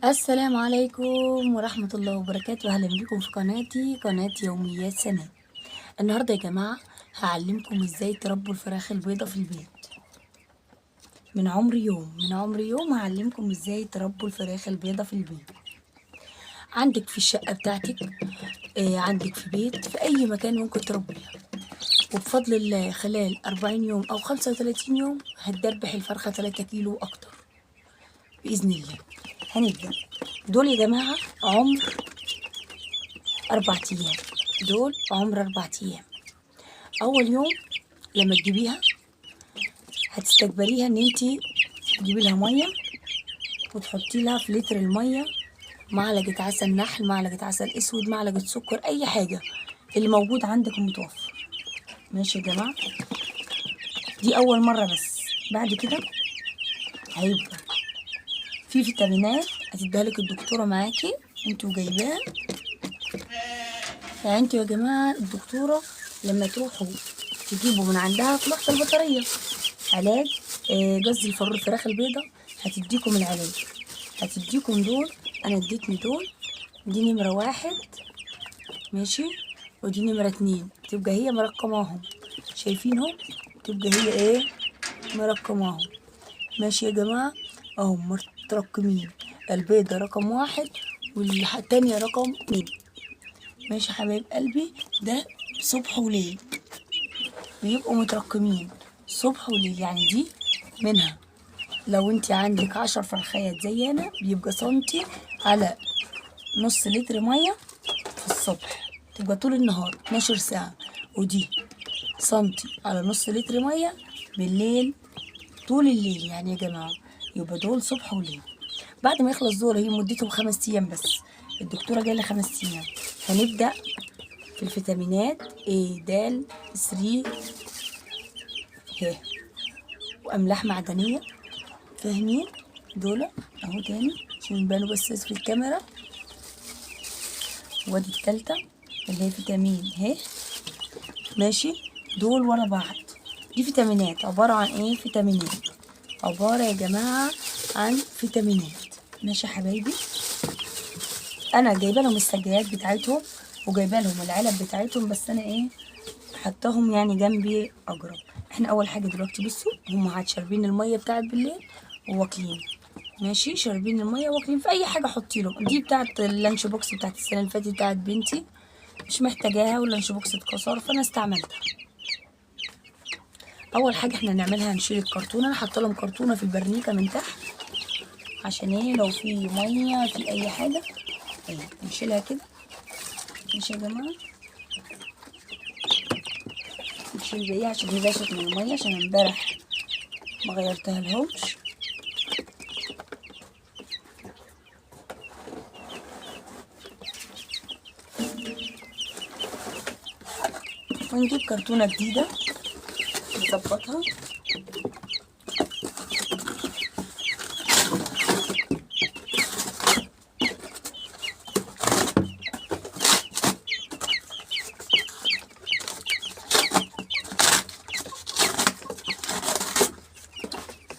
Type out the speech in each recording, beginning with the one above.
السلام عليكم ورحمة الله وبركاته. أهلا بكم في قناة يوميات سناء. النهاردة يا جماعة هعلمكم ازاي تربوا الفراخ البيضة في البيت. من عمر يوم هعلمكم ازاي تربوا الفراخ البيضة في البيت. عندك في الشقة بتاعتك، عندك في بيت، في أي مكان ممكن تربيها، وبفضل الله خلال 40 يوم أو 35 يوم هتدبح الفرخة 3 كيلو وأكتر بإذن الله. هنبدأ. دول يا جماعة عمر 4 أيام، دول عمر 4 أيام. أول يوم لما تجيبيها هتستكبريها إن انتي تجيبي لها مية وتحطي لها في لتر المية معلقة عسل نحل، معلقة عسل أسود، معلقة سكر، أي حاجة اللي موجود عندك ومتوفر. ماشي يا جماعة، دي أول مرة بس. بعد كده هيبقى في فيتامينات هتديها لك الدكتورة معاكي انتوا جايباها. يعني انتوا يا جماعة الدكتورة لما تروحوا تجيبوا من عندها في لوحة البطارية علاج جز الفراخ البيضة، هتديكم العلاج، هتديكم دول. انا اديتني دول، دي نمرة 1 ماشي، ودي نمرة 2، تبقى هي مرقماهم، شايفينهم؟ تبقى هي ايه؟ مرقماهم. ماشي يا جماعة، اهو مترقمين، البيضة رقم 1 والتانية رقم 2. ماشي يا حبايب قلبي، ده صبح وليل بيبقوا مترقمين صبح وليل. يعني دي منها لو انت عندك 10 فرخيات زي انا بيبقى سنتي على نص لتر مية في الصبح، تبقى طول النهار 12 ساعة. ودي سنتي على نص لتر مية بالليل طول الليل. يعني يا جماعة يبقى دول صبح وليل. بعد ما يخلص دول، هي مدتهم 5 أيام بس، الدكتورة جاية 5 أيام. هنبدأ في الفيتامينات A د 3 ه وأملاح معدنية، فاهمين؟ دول اهو تاني عشان يبانوا بس في الكاميرا. وادي التالتة اللي هي فيتامين ه. ماشي، دول ورا بعض. دي فيتامينات، عبارة عن ايه؟ فيتامينات، عبارة يا جماعة عن فيتامينات. ماشي يا حبايبي، انا جايبه لهم السجايات بتاعتهم وجايبه لهم العلب بتاعتهم، بس انا ايه حطاهم يعني جنبي اجرب. احنا اول حاجه دلوقتي بصوا، هم قاعد شاربين الميه بتاعت بالليل وواكلين. ماشي، شاربين الميه واكلين، في اي حاجه حطي لهم. دي بتاعت اللانش بوكس بتاعت السنه اللي فاتت بتاعت بنتي، مش محتاجاها واللانش بوكس اتكسر فانا استعملتها. اول حاجه احنا هنعملها هنشيل الكرتونه. انا حاطه لهم كرتونه في البرنيكه من تحت عشان ايه؟ لو في ميه في اي حاجه ايه نشيلها كده. ماشي يا جماعه، نشيل بقيه عشان هي باشت من الميه، عشان امبارح ما غيرتها لهمش. ونجيب كرتونه جديده نظبطها.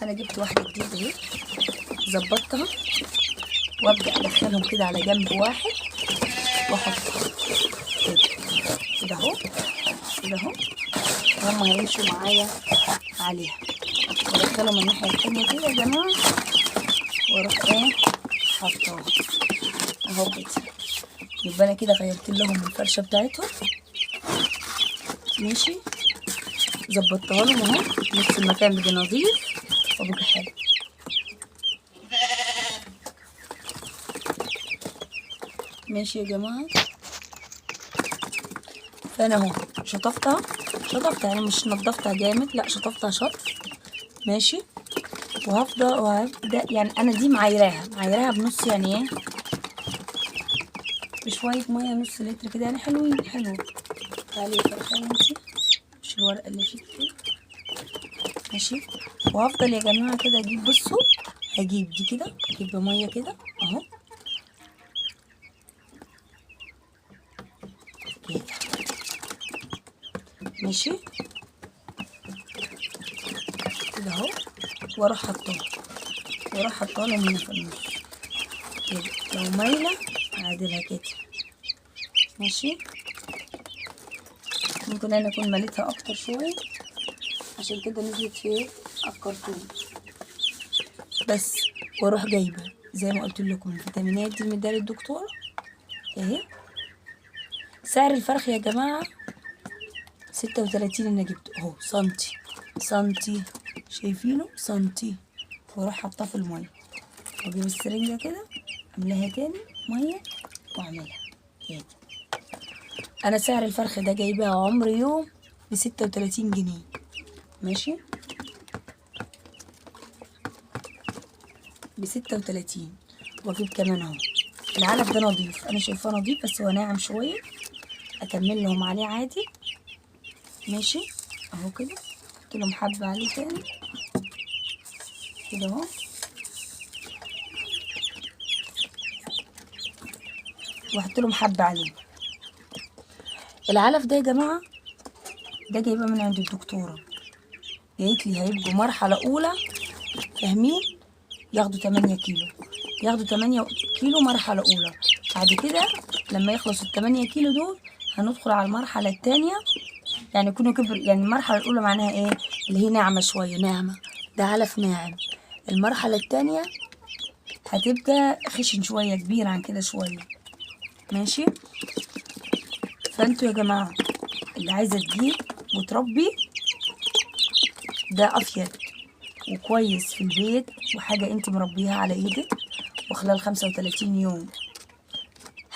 انا جبت واحده جديده اهي، ظبطتها، وابدا ادخلهم كده على جنب واحد واحطها كده كده اهو، كده اهو، وهم هيمشوا معايا عليها. وادخلهم من الناحيه التانيه كده يا جماعه، واروح ايه حطاها اهو كده. يبقى انا كده غيرت لهم الفرشه بتاعتهم. ماشي، ظبطتها لهم اهو، نص المكان بقى نظيف وبقى حلو. ماشي يا جماعه، فانا اهو شطفتها يعني مش نضفتها جامد، لا شطفتها شطف. ماشي، وهبدا يعني انا دي معايراها بنص، يعني ايه، بشويه ميه، نص لتر كده، يعني حلوين حلو. تعالي يا فرخه انتي، مش الورقه اللي فيك كده. ماشي، وهفضل يا جماعه كده اجيب، بصوا هجيب دي كده، اجيب بميه كده اهو كده. ماشي كده اهو، واروح حطاها لهم هنا في النص. كده، لو مايلة هعدلها كده. ماشي، ممكن انا اكون مليتها اكتر شوية عشان كده نزلت في الكرتون بس. واروح جايبة زي ما قلت لكم الفيتامينات دي مداري الدكتورة اهي. سعر الفرخ يا جماعة 36 انا جبته اهو، سنتي سنتي، شايفينه سنتي. واروح حاطاه في المية واجيب السرنجة كده املاها تاني مية واعملها كده. انا سعر الفرخ ده جايباه عمر يوم ب36 جنيه. ماشي، ب36. واجيب كمان اهو العلف ده نضيف، انا شايفاه نضيف بس هو ناعم شوية، اكمل لهم عليه عادي. ماشي اهو كده، احط لهم حبة عليه تاني كده اهو. واحط لهم حبة عليه. العلف ده يا جماعة ده جايباه من عند الدكتورة، قالت لي هيبقوا مرحلة أولى، فاهمين؟ ياخدوا 8 كيلو، ياخدوا 8 كيلو مرحلة أولى. بعد كده لما يخلصوا ال8 كيلو دول هندخل على المرحلة التانية، يعني يكونوا كبر. يعني المرحلة الأولى معناها إيه؟ اللي هي ناعمة شوية، ناعمة، ده علف ناعم. المرحلة التانية هتبقى خشن شوية، كبير عن كده شوية. ماشي، فانتوا يا جماعة اللي عايزة تجيب وتربي ده أفيد وكويس في البيت، وحاجة انت مربيها على ايدك، وخلال 35 يوم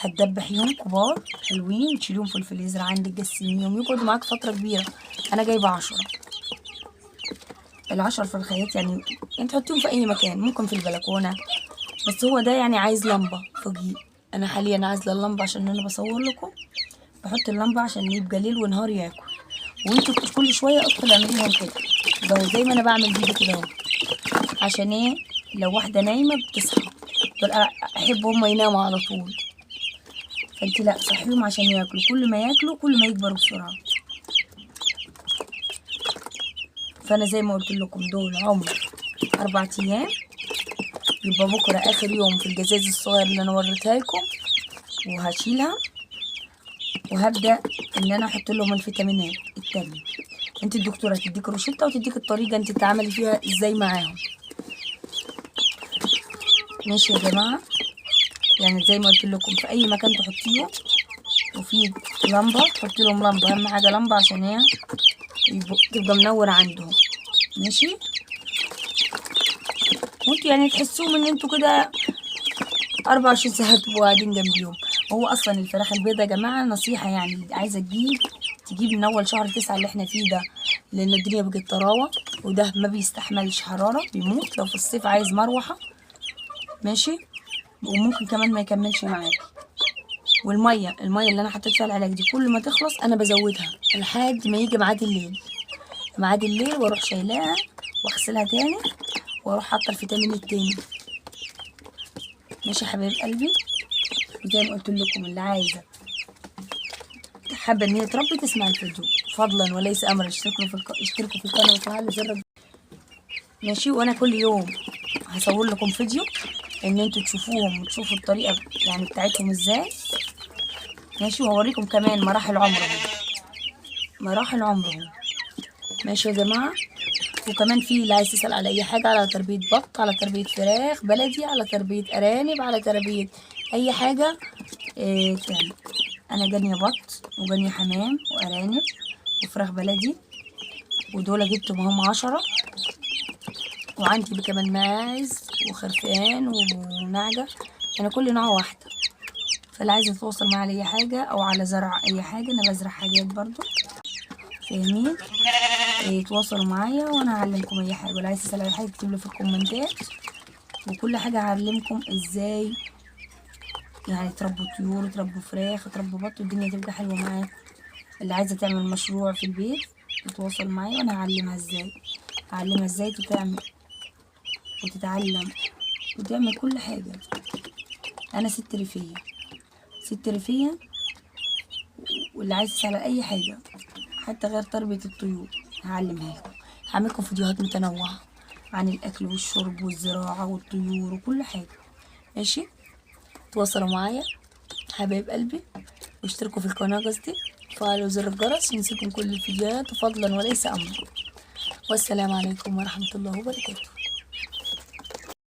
هتدبحيهم كبار حلوين، تشيليهم في الفريزر عندك، جسميهم يقعدوا معاك فترة كبيرة. انا جايبة 10، ال10 فرخيات يعني انت تحطيهم في اي مكان، ممكن في البلكونة، بس هو ده يعني عايز لمبة فوقيه. انا حاليا عايزة اللمبة عشان انا بصور لكم، بحط اللمبة عشان يبقى ليل ونهار ياكل. وانتوا كل شوية ادخل اعمليهم كده ده زي ما انا بعمل بيدي كده اهو. عشان ايه؟ لو واحدة نايمة بتصحى، دول احب هما يناموا على طول، فانت لا صحيهم عشان ياكلوا، كل ما ياكلوا كل ما يكبروا بسرعة. فانا زي ما قلت لكم دول عمر 4 ايام، يبقى بكرة اخر يوم في الجزاز الصغير اللي انا وريتها لكم، وهشيلها وهبدأ ان انا احط لهم الفيتامينات التانية. انت الدكتورة تديك روشتة وتديك الطريقة انت تتعاملي فيها ازاي معاهم. ماشي يا جماعة، يعني زي ما قلت لكم في اي مكان تحطيهم، وفي لمبة تحطي لهم لمبة، اهم حاجة لمبة عشان هي تبقى منورة عندهم. ماشي، وانتوا يعني تحسوهم ان انتوا كده 24 ساعة تبقوا قاعدين جنبيهم. هو اصلا الفراخ البيضة يا جماعة نصيحة، يعني اللي عايزة تجيب من اول شهر 9 اللي احنا فيه ده، لان الدنيا بقت طراوة، وده ما بيستحملش حرارة بيموت لو في الصيف عايز مروحة. ماشي، وممكن كمان ما يكملش معاكي. والمية اللي انا حطيت فيها العلاج دي كل ما تخلص انا بزودها لحد ما يجي ميعاد الليل، ميعاد الليل واروح شايلاها واغسلها تاني واروح حاطه الفيتامين التاني. ماشي يا حبايب قلبي، وزي ما قلت لكم اللي عايزه حابه ان هي تربي تسمع الفيديو فضلا وليس امرا، اشتركوا في القناه وفعلوا زر ماشي. وانا كل يوم هصور لكم فيديو ان انتوا تشوفوهم وتشوفوا الطريقه يعني بتاعتهم ازاي. ماشي، وهوريكم كمان مراحل عمرهم، مراحل عمرهم. ماشي يا جماعه، وكمان في اللي عايز يسأل على اي حاجة، على تربية بط، على تربية فراخ بلدي، على تربية ارانب، على تربية اي حاجة تاني. انا جانية بط وجانية حمام وارانب وفراخ بلدي، ودول جبتهم هم 10، وعندي كمان ماعز وخرفان ونعجة، يعني كل نوع واحدة. فاللي عايز يتواصل معايا على اي حاجة او على زرع اي حاجة، انا بزرع حاجات برضو، فاهمين؟ يتواصلوا معايا وانا اعلمكم اي حاجة. ولا عايز تسأل على حاجة اكتب لي في الكومنتات، وكل حاجة هعلمكم ازاي يعني تربوا طيور، تربوا فراخ، تربوا بط، والدنيا تبقى حلوة معاكم. اللي عايزة تعمل مشروع في البيت تتواصل معايا وانا هعلمها ازاي تتعمل وتتعلم وتعمل كل حاجة. انا ست ريفية، ست ريفية، واللي عايز يسأل على اي حاجة حتى غير تربية الطيور هعلمها لكم. هعملكم فيديوهات متنوعة عن الاكل والشرب والزراعة والطيور وكل حاجة. ماشي، تواصلوا معايا حبايب قلبي، واشتركوا في القناة قصدي، وفعلوا زر الجرس ينزلكم كل الفيديوهات فضلا وليس أمرا. والسلام عليكم ورحمة الله وبركاته.